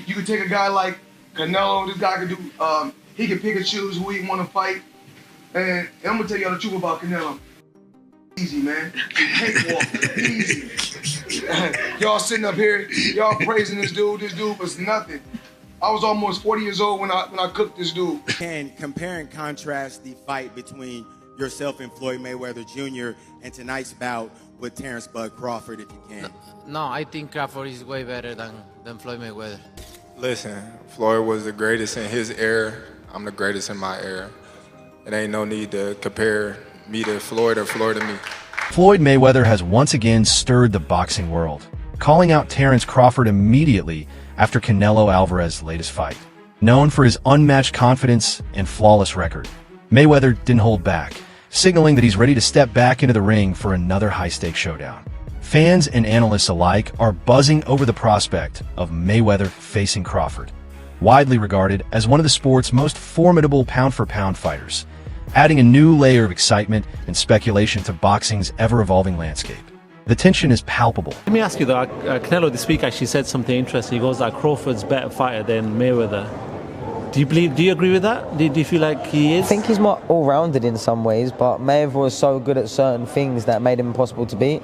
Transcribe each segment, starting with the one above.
You can take a guy like Canelo. This guy can do. He can pick and choose who he want to fight. And I'm gonna tell y'all the truth about Canelo. Easy, man. Cakewalk. Easy. Y'all sitting up here, y'all praising this dude. This dude was nothing. I was almost 40 years old when I cooked this dude. And compare and contrast the fight between yourself and Floyd Mayweather Jr. and tonight's bout with Terence "Bud" Crawford, if you can. No, I think Crawford is way better than Floyd Mayweather. Listen, Floyd was the greatest in his era. I'm the greatest in my era. It ain't no need to compare me to Floyd or Floyd to me. Floyd Mayweather has once again stirred the boxing world, calling out Terence Crawford immediately after Canelo Alvarez's latest fight. Known for his unmatched confidence and flawless record, Mayweather didn't hold back, signaling that he's ready to step back into the ring for another high-stakes showdown. Fans and analysts alike are buzzing over the prospect of Mayweather facing Crawford, widely regarded as one of the sport's most formidable pound-for-pound fighters, adding a new layer of excitement and speculation to boxing's ever-evolving landscape. The tension is palpable. Let me ask you though, Canelo this week actually said something interesting. He goes that Crawford's a better fighter than Mayweather. Do you agree with that? Do you feel like he is? I think he's more all-rounded in some ways, but Mayweather was so good at certain things that made him impossible to beat.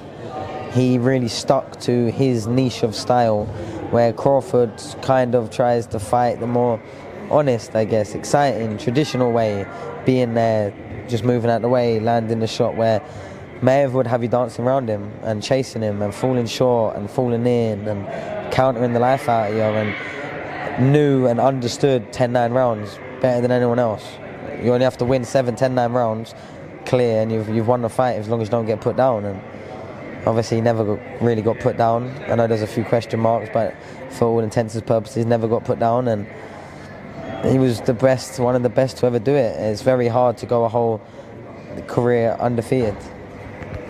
He really stuck to his niche of style, where Crawford kind of tries to fight the more honest, I guess, exciting, traditional way, being there, just moving out the way, landing the shot, where Mayweather would have you dancing around him and chasing him and falling short and falling in and countering the life out of you, and knew and understood 10-9 rounds better than anyone else. You only have to win 7, 10-9 rounds clear, and you've won the fight as long as you don't get put down. And obviously he never really got put down. I know there's a few question marks, but for all intents and purposes, never got put down, and he was the best, one of the best to ever do it. It's very hard to go a whole career undefeated.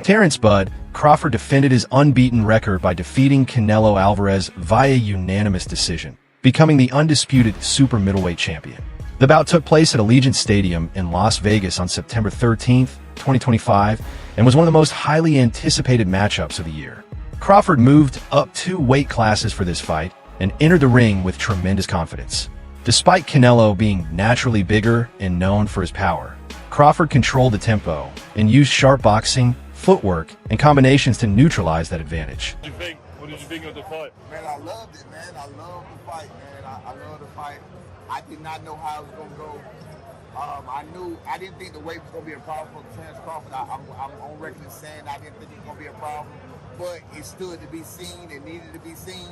Terence "Bud" Crawford defended his unbeaten record by defeating Canelo Alvarez via unanimous decision, becoming the undisputed super middleweight champion. The bout took place at Allegiant Stadium in Las Vegas on September 13th, 2025, and was one of the most highly anticipated matchups of the year. Crawford moved up 2 weight classes for this fight and entered the ring with tremendous confidence. Despite Canelo being naturally bigger and known for his power, Crawford controlled the tempo and used sharp boxing, footwork, and combinations to neutralize that advantage. What did you think? What did you think of the fight? Man, I loved it, man. I loved the fight, man. I loved the fight. I did not know how it was gonna go. I didn't think the weight was gonna be a problem for Terence Crawford. I'm on record as saying I didn't think it was gonna be a problem, but it stood to be seen. It needed to be seen,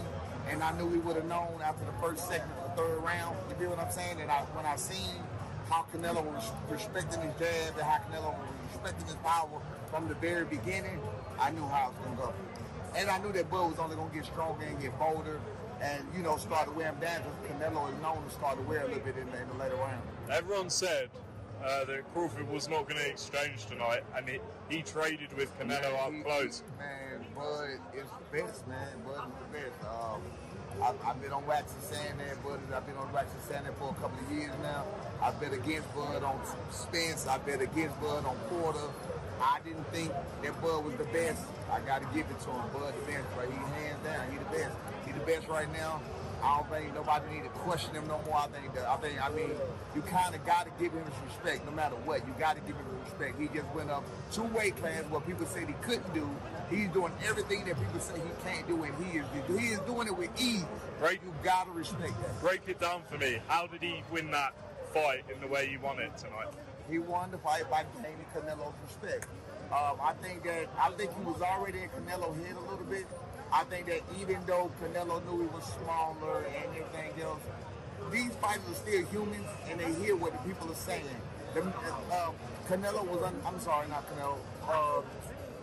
and I knew we would have known after the first, second, or third round. You feel what I'm saying? And when I seen how Canelo was respecting his jab and how Canelo was respecting his power from the very beginning, I knew how it was gonna go. And I knew that Bud was only gonna get stronger and get bolder, and start to wear him down, because Canelo is known to start to wear a little bit in the later round. Everyone said that Crawford was not going to exchange tonight, and he traded with Canelo up close. Man, Bud is the best, man. Bud is the best. I've been on wax and saying that, Bud. I've been on wax and saying that for a couple of years now. I bet against Bud on Spence. I bet against Bud on Porter. I didn't think that Bud was the best. I got to give it to him. Bud the best, right? He's hands down. He's the best. He's the best right now. I don't think nobody need to question him no more. I mean, you kind of got to give him his respect no matter what. You got to give him his respect. He just went up 2 weight classes what people said he couldn't do. He's doing everything that people say he can't do, and he is doing it with ease. Right. You got to respect that. Break it down for me. How did he win that fight in the way he won it tonight? He won the fight by gaining Canelo's respect. I think he was already in Canelo's head a little bit. I think that even though Canelo knew he was smaller and everything else, these fighters are still humans, and they hear what the people are saying. Canelo was,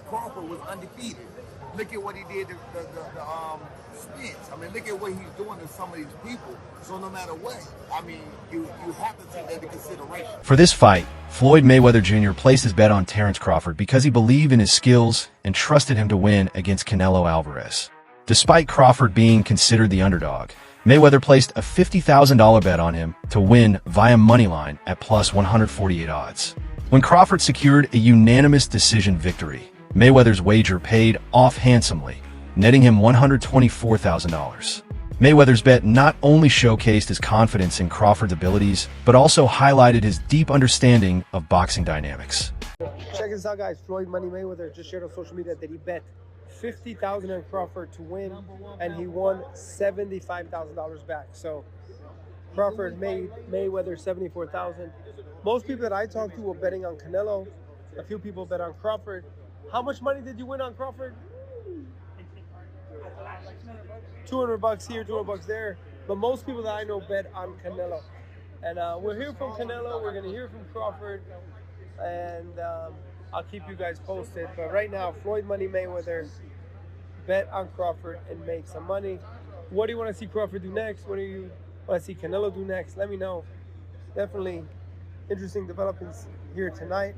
Crawford was undefeated. Look at what he did to Spence. I mean, look at what he's doing to some of these people. So no matter what, I mean, you have to take that into consideration. For this fight, Floyd Mayweather Jr. placed his bet on Terence Crawford because he believed in his skills and trusted him to win against Canelo Alvarez. Despite Crawford being considered the underdog, Mayweather placed a $50,000 bet on him to win via moneyline at plus 148 odds. When Crawford secured a unanimous decision victory, Mayweather's wager paid off handsomely, netting him $124,000. Mayweather's bet not only showcased his confidence in Crawford's abilities, but also highlighted his deep understanding of boxing dynamics. Check this out, guys. Floyd Money Mayweather just shared on social media that he bet $50,000 on Crawford to win, and he won $75,000 back. So Crawford made Mayweather $74,000. Most people that I talked to were betting on Canelo. A few people bet on Crawford. How much money did you win on Crawford? $200 here, $200 there. But most people that I know bet on Canelo. And we'll hear from Canelo. We're going to hear from Crawford. And I'll keep you guys posted. But right now, Floyd Money Mayweather bet on Crawford and make some money. What do you want to see Crawford do next? What do you want to see Canelo do next? Let me know. Definitely interesting developments here tonight.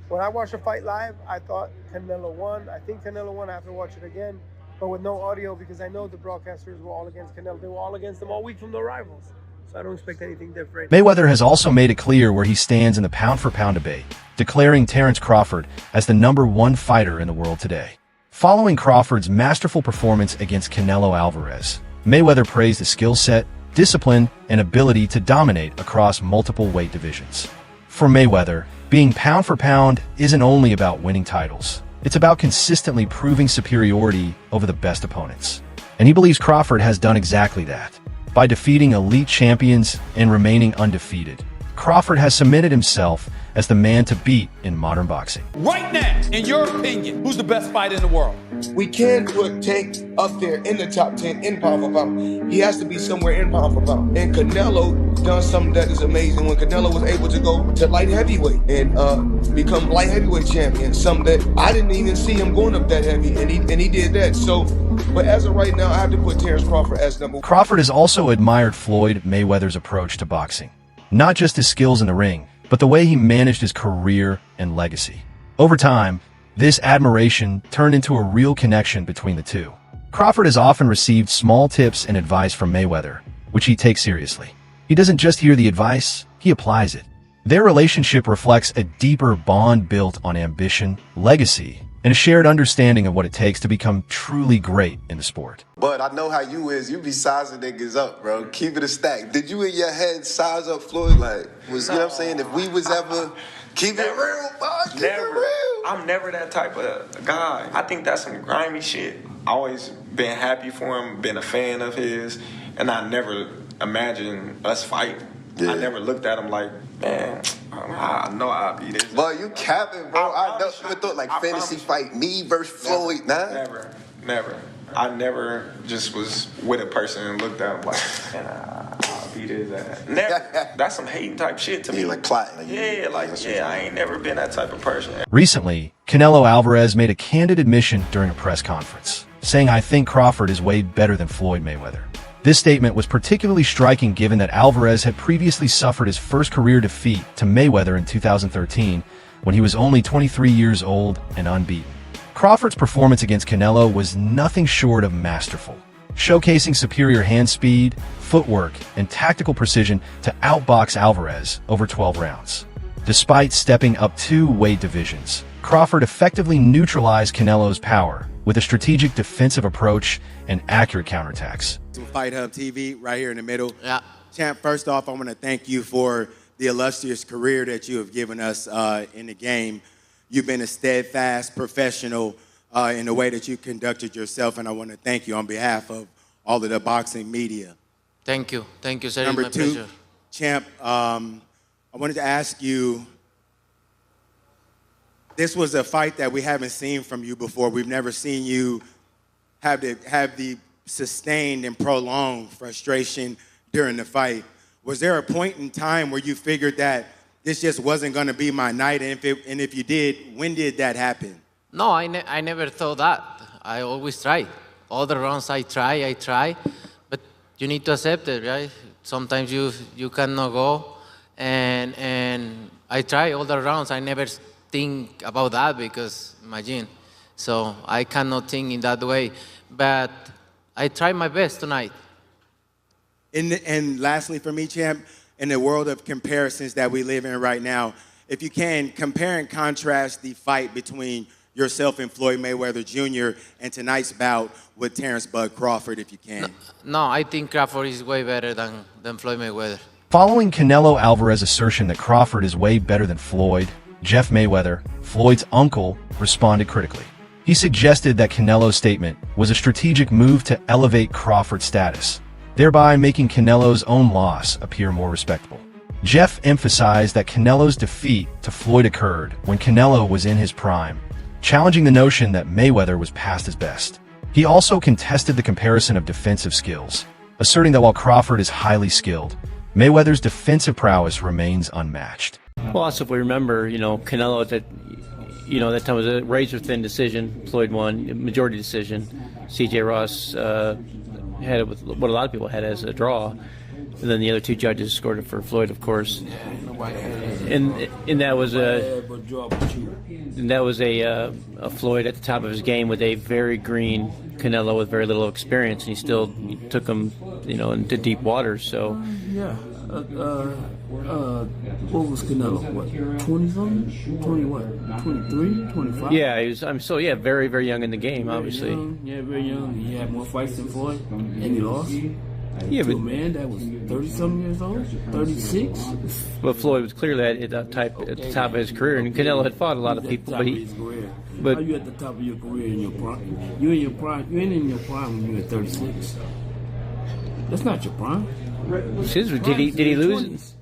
When I watched the fight live, I thought Canelo won. I think Canelo won. I have to watch it again, but with no audio because I know the broadcasters were all against Canelo. They were all against him all week from the rivals. So I don't expect anything different. Mayweather has also made it clear where he stands in the pound-for-pound debate, declaring Terence Crawford as the #1 fighter in the world today. Following Crawford's masterful performance against Canelo Alvarez, Mayweather praised his skill set, discipline, and ability to dominate across multiple weight divisions. For Mayweather, being pound for pound isn't only about winning titles. It's about consistently proving superiority over the best opponents. And he believes Crawford has done exactly that. By defeating elite champions and remaining undefeated, Crawford has cemented himself as the man to beat in modern boxing. Right now, in your opinion, who's the best fighter in the world? We can put Tank up there in the top 10 in pound for pound. He has to be somewhere in pound for pound. And Canelo done something that is amazing when Canelo was able to go to light heavyweight and become light heavyweight champion. Something that I didn't even see him going up that heavy, and he did that. So, but as of right now, I have to put Terence Crawford as #1. Crawford has also admired Floyd Mayweather's approach to boxing. Not just his skills in the ring, but the way he managed his career and legacy. Over time, this admiration turned into a real connection between the two. Crawford has often received small tips and advice from Mayweather, which he takes seriously. He doesn't just hear the advice, he applies it. Their relationship reflects a deeper bond built on ambition, legacy, and a shared understanding of what it takes to become truly great in the sport. But I know how you is. You be sizing niggas up, bro. Keep it a stack. Did you in your head size up Floyd? Like, you know what I'm saying? If we was ever... Keep it real, bud. Keep it real. I'm never that type of guy. I think that's some grimy shit. Always been happy for him, been a fan of his, and I never imagined us fight. Yeah. I never looked at him like, man, I know I'll be this. But you capping, bro. I never thought like fantasy fight me versus Floyd, nah? Never. I never just was with a person and looked at him like, man, I'll beat his ass. Never. That's some hating type shit to me. Like plotting. I ain't never been that type of person. Recently, Canelo Alvarez made a candid admission during a press conference, saying, "I think Crawford is way better than Floyd Mayweather." This statement was particularly striking given that Alvarez had previously suffered his first career defeat to Mayweather in 2013 when he was only 23 years old and unbeaten. Crawford's performance against Canelo was nothing short of masterful, showcasing superior hand speed, footwork, and tactical precision to outbox Alvarez over 12 rounds. Despite stepping up 2 weight divisions, Crawford effectively neutralized Canelo's power with a strategic defensive approach and accurate counterattacks. Fight Hub TV right here in the middle. Yeah. Champ, first off, I want to thank you for the illustrious career that you have given us in the game. You've been a steadfast professional in the way that you conducted yourself, and I want to thank you on behalf of all of the boxing media. Thank you, sir. Number my 2, pleasure. Champ, I wanted to ask you, this was a fight that we haven't seen from you before. We've never seen you have the sustained and prolonged frustration during the fight. Was there a point in time where you figured that this just wasn't going to be my night? And if you did, when did that happen? No, I never thought that. I always try. All the rounds I try, but you need to accept it, right? Sometimes you cannot go, and I try all the rounds. I never think about that because, imagine. So I cannot think in that way, but I try my best tonight. And lastly for me, Champ, in the world of comparisons that we live in right now, if you can, compare and contrast the fight between yourself and Floyd Mayweather Jr. in tonight's bout with Terence "Bud" Crawford, if you can? No, I think Crawford is way better than Floyd Mayweather. Following Canelo Alvarez's assertion that Crawford is way better than Floyd, Jeff Mayweather, Floyd's uncle, responded critically. He suggested that Canelo's statement was a strategic move to elevate Crawford's status, thereby making Canelo's own loss appear more respectable. Jeff emphasized that Canelo's defeat to Floyd occurred when Canelo was in his prime, challenging the notion that Mayweather was past his best. He also contested the comparison of defensive skills, asserting that while Crawford is highly skilled, Mayweather's defensive prowess remains unmatched. Well, also if we remember, Canelo that time was a razor-thin decision. Floyd won, majority decision. C.J. Ross had it with what a lot of people had as a draw. And then the other two judges scored it for Floyd, of course. And that was a Floyd at the top of his game with a very green Canelo with very little experience, and he still took him, into deep waters. So yeah. What was Canelo? What, 20-something? 20 what? 23? 25? Yeah, he was. Very, very young in the game, obviously. Very young. He had more fights than Floyd, and he lost. Yeah, to a man that was 30-something years old, 36. But Floyd was clearly at the top of his career, and Canelo had fought a lot of people. But how you at the top of your career in your prime? You in your prime? You ain't in your prime when you're at 36. That's not your prime. Did he lose? 20s.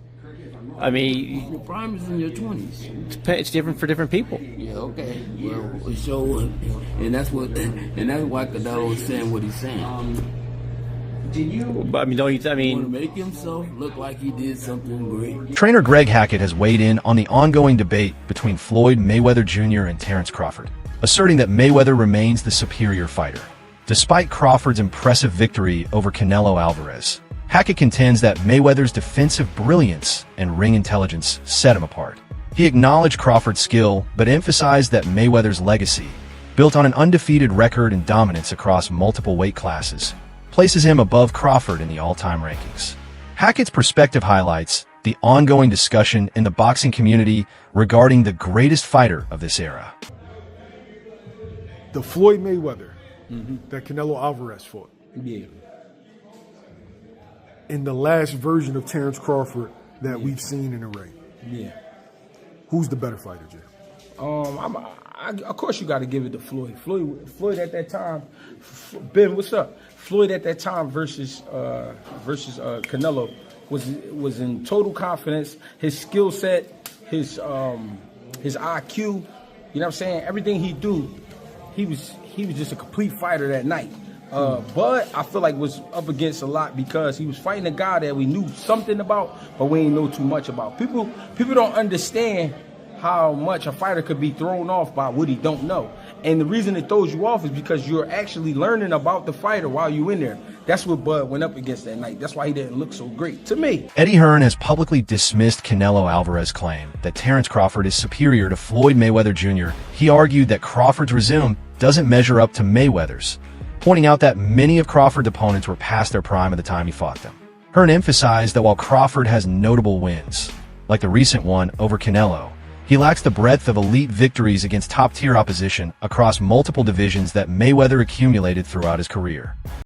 I mean, your prime is in your 20s. It's different for different people. Yeah, okay. Well, so, and that's why Canelo was saying what he's saying. But want to make himself look like he did something great. Trainer Greg Hackett has weighed in on the ongoing debate between Floyd Mayweather Jr. and Terence Crawford, asserting that Mayweather remains the superior fighter, despite Crawford's impressive victory over Canelo Alvarez. Hackett contends that Mayweather's defensive brilliance and ring intelligence set him apart. He acknowledged Crawford's skill, but emphasized that Mayweather's legacy, built on an undefeated record and dominance across multiple weight classes, places him above Crawford in the all-time rankings. Hackett's perspective highlights the ongoing discussion in the boxing community regarding the greatest fighter of this era. The Floyd Mayweather that Canelo Alvarez fought. Yeah. In the last version of Terence Crawford that we've seen in the ring. Yeah. Who's the better fighter, Jay? Of course you got to give it to Floyd. Floyd at that time, Ben, what's up? Floyd at that time versus Canelo was in total confidence. His skill set, his IQ, you know what I'm saying? Everything he do, he was just a complete fighter that night. But I feel like was up against a lot because he was fighting a guy that we knew something about, but we ain't know too much about. People don't understand how much a fighter could be thrown off by what he don't know. And the reason it throws you off is because you're actually learning about the fighter while you're in there. That's what Bud went up against that night. That's why he didn't look so great to me. Eddie Hearn has publicly dismissed Canelo Alvarez's claim that Terence Crawford is superior to Floyd Mayweather Jr. He argued that Crawford's resume doesn't measure up to Mayweather's, pointing out that many of Crawford's opponents were past their prime at the time he fought them. Hearn emphasized that while Crawford has notable wins, like the recent one over Canelo, he lacks the breadth of elite victories against top-tier opposition across multiple divisions that Mayweather accumulated throughout his career.